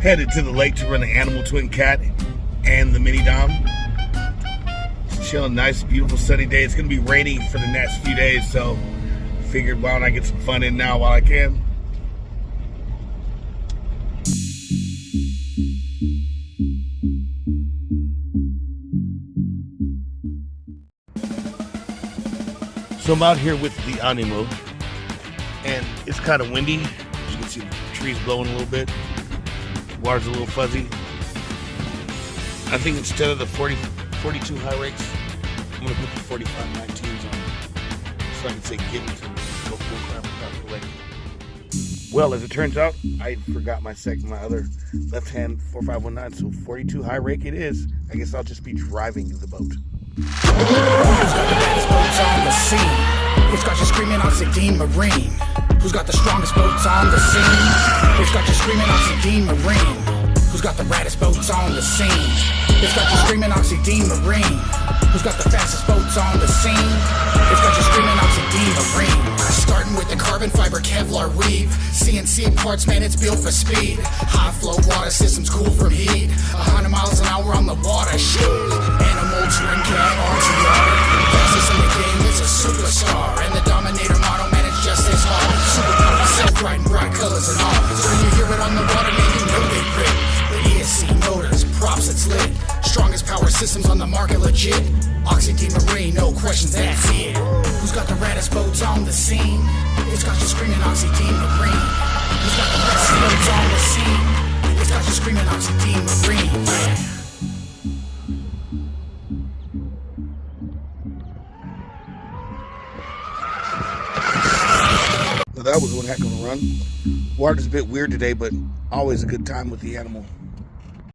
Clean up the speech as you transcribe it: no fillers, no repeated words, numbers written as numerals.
Headed to the lake to run the Animal Twin Cat and the Mini Dom. Just chilling, nice, beautiful sunny day. It's gonna be raining for the next few days, so figured why don't I get some fun in now while I can. So I'm out here with the Animo, and it's kind of windy. As you can see, the trees blowing a little bit. Water's a little fuzzy. I think instead of the 42 high rakes, I'm gonna put the 45 19s on, so I can say get me to go full crap across the lake. Well, as it turns out, I forgot my other left hand 4519, so 42 high rake it is. I guess I'll just be driving the boat. Who's got the baddest boats on the scene? Who's got you screaming Oxidean Marine? Who's got the strongest boats on the scene? Who's got you screaming Oxidean Marine? Who's got the raddest boats on the scene? Who's got you screaming Oxidean Marine? Who's got the fastest boats on the scene? Who's got you screaming Oxidean Marine? Starting with the carbon fiber Kevlar weave, CNC parts, man, it's built for speed. High flow water systems cool from heat. 100 miles an hour on the water, shit. Animal Twin Cat RTR, fastest in the game, it's a superstar. And the Dominator model, man, it's just as hard. Super self-bright and bright colors and all. So when you hear it on the water, man, you know they rip. The ESC motors, props, it's lit. Strongest power systems on the market, legit. Oxidean Marine, no questions, that's it. Who's got the raddest boats on the scene? It's got you screaming Oxidean Marine. Who's got the best boats on the scene? It's got you screaming Oxidean Marine, yeah. Well, that was one heck of a run. Water's a bit weird today, but always a good time with the Animal.